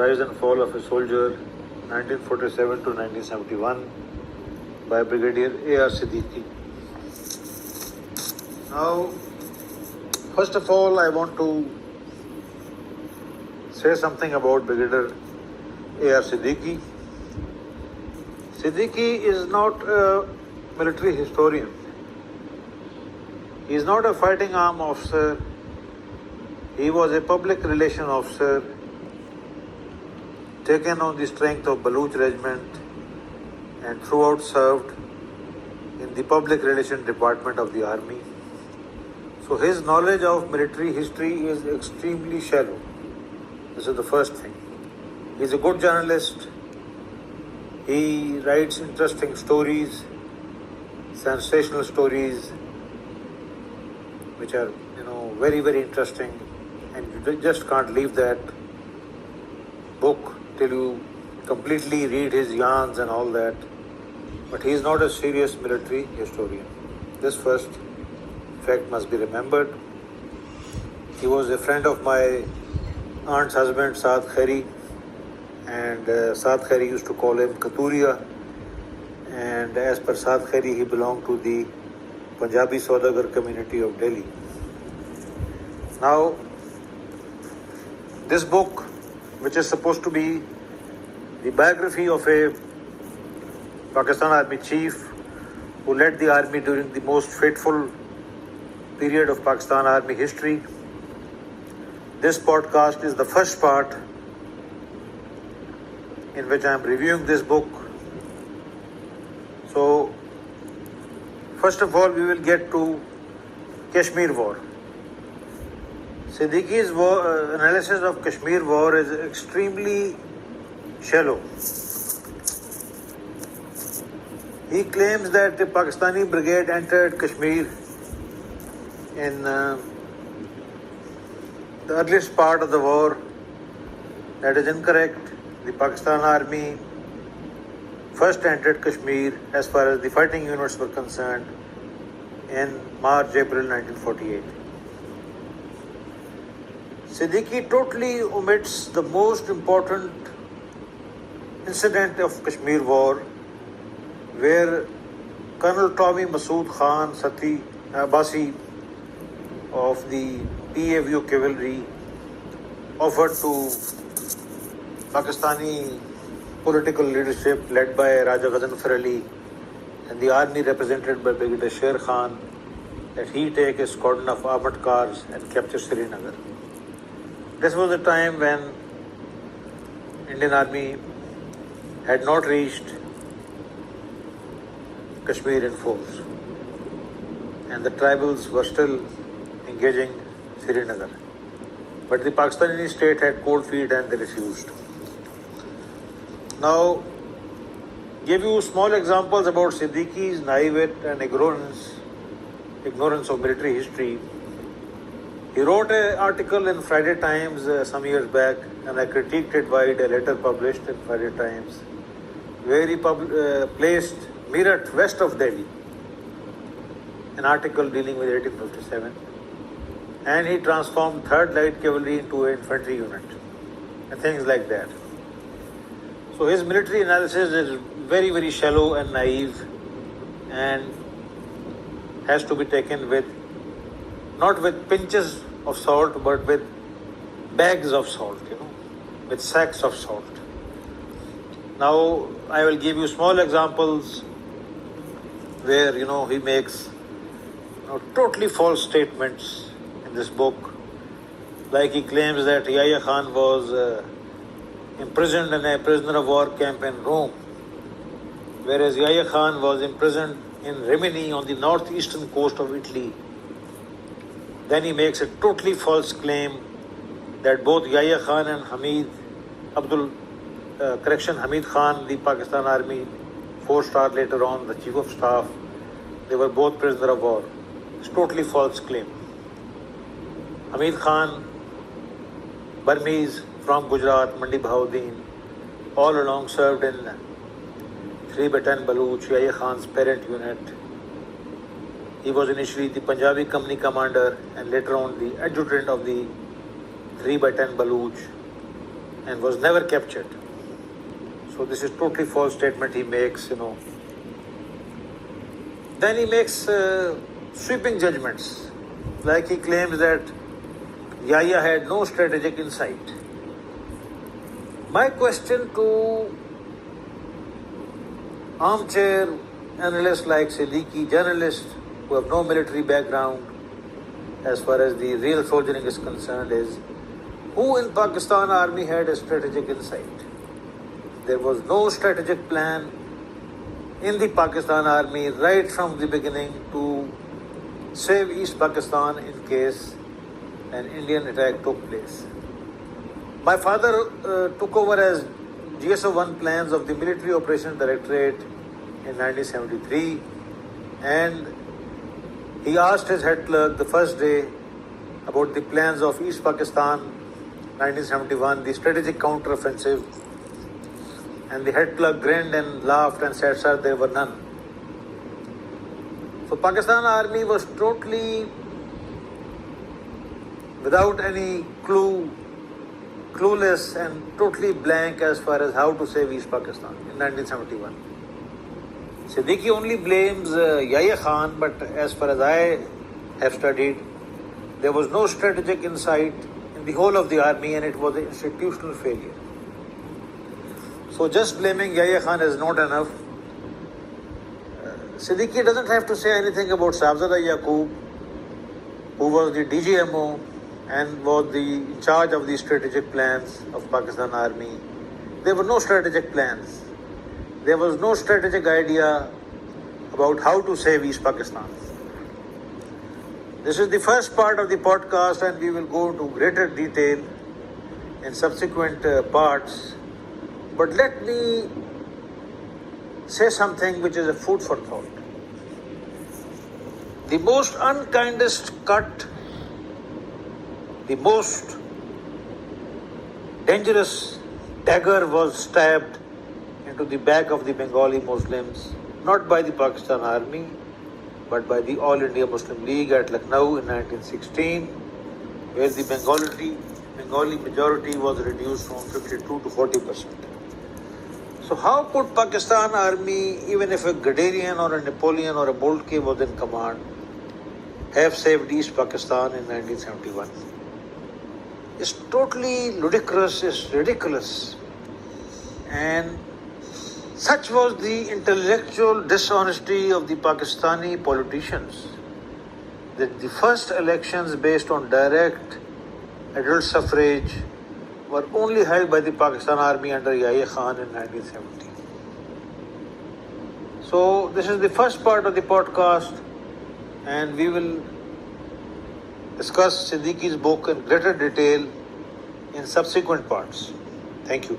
Rise and Fall of a Soldier, 1947 to 1971, by Brigadier A.R. Siddiqui. Now, first of all, I want to say something about Brigadier A.R. Siddiqui. Siddiqui is not a military historian. He is not a fighting arm officer. He was a public relation officer taken on the strength of Baluch Regiment and throughout served in the public relation department of the army. So his knowledge of military history is extremely shallow. This is the first thing. He is a good journalist. He writes interesting stories, sensational stories, which are, very, very interesting, and you just can't leave that book till you completely read his yarns and all that. But he is not a serious military historian. This first fact must be remembered. He was a friend of my aunt's husband, Saad Khairi, and Saad Khairi used to call him Katuria. And as per Saad Khairi, he belonged to the Punjabi Saudagar community of Delhi. Now, this book, which is supposed to be the biography of a Pakistan Army chief who led the army during the most fateful period of Pakistan Army history. This podcast is the first part in which I am reviewing this book. So, first of all, we will get to Kashmir War. Siddiqui's analysis of Kashmir War is extremely shallow. He claims that the Pakistani brigade entered Kashmir in the earliest part of the war. That is incorrect. The Pakistan Army first entered Kashmir as far as the fighting units were concerned in March-April 1948. Siddiqui totally omits the most important incident of Kashmir War, where Colonel Tommy Masood Khan Abbasi of the PAVO cavalry offered to Pakistani political leadership led by Raja Ghazanfar Ali and the army represented by Brigadier Sher Khan that he take a squadron of armored cars and capture Srinagar. This was a time when Indian Army had not reached Kashmir in force, and the tribals were still engaging Srinagar. But the Pakistani state had cold feet and they refused. Now, give you small examples about Siddiqui's naivete and ignorance of military history. He wrote an article in Friday Times some years back, and I critiqued it by a letter published in Friday Times, where he placed Meerut west of Delhi, an article dealing with 1857, and he transformed 3rd Light Cavalry into an infantry unit, and things like that. So his military analysis is very, very shallow and naive, and has to be taken with, not with pinches of salt, but with bags of salt, with sacks of salt. Now, I will give you small examples where, he makes totally false statements in this book. Like he claims that Yahya Khan was imprisoned in a prisoner of war camp in Rome, whereas Yahya Khan was imprisoned in Rimini on the northeastern coast of Italy. Then he makes a totally false claim that both Yahya Khan and Hamid Khan, the Pakistan Army 4-star later on, the Chief of Staff, they were both prisoners of war. It's totally false claim. Hamid Khan, Burmese from Gujarat, Mandi Bahauddin, all along served in 3 Battalion Baluch, Yahya Khan's parent unit. He was initially the Punjabi company commander and later on the adjutant of the 3 Battalion Baluch. and was never captured. So this is totally false statement he makes, Then he makes sweeping judgments, like he claims that Yahya had no strategic insight. My question to armchair analysts like Siddiqui, journalists who have no military background as far as the real soldiering is concerned, is who in Pakistan army had a strategic insight? There was no strategic plan in the Pakistan army right from the beginning to save East Pakistan in case an Indian attack took place. My father took over as GSO-1 plans of the Military Operations Directorate in 1973, and he asked his head clerk the first day about the plans of East Pakistan 1971, the strategic counter-offensive, and the head clerk grinned and laughed and said, "Sir, there were none." So Pakistan army was totally without any clueless and totally blank as far as how to save East Pakistan in 1971. Siddiqui only blames Yahya Khan, but as far as I have studied, there was no strategic insight in the whole of the army, and it was an institutional failure. So just blaming Yahya Khan is not enough. Siddiqui doesn't have to say anything about Sahibzada Yaqub, who was the DGMO and was in charge of the strategic plans of Pakistan army. There were no strategic plans. There was no strategic idea about how to save East Pakistan. This is the first part of the podcast, and we will go into greater detail in subsequent parts. But let me say something which is a food for thought. The most unkindest cut, the most dangerous dagger was stabbed into the back of the Bengali Muslims, not by the Pakistan army, but by the All India Muslim League at Lucknow in 1916, where the Bengali majority was reduced from 52 to 40%. So how could Pakistan army, even if a Guderian or a Napoleon or a Moltke was in command, have saved East Pakistan in 1971? It's totally ludicrous, it's ridiculous. And such was the intellectual dishonesty of the Pakistani politicians that the first elections based on direct adult suffrage were only held by the Pakistan army under Yahya Khan in 1970. So this is the first part of the podcast, and we will discuss Siddiqui's book in greater detail in subsequent parts. Thank you.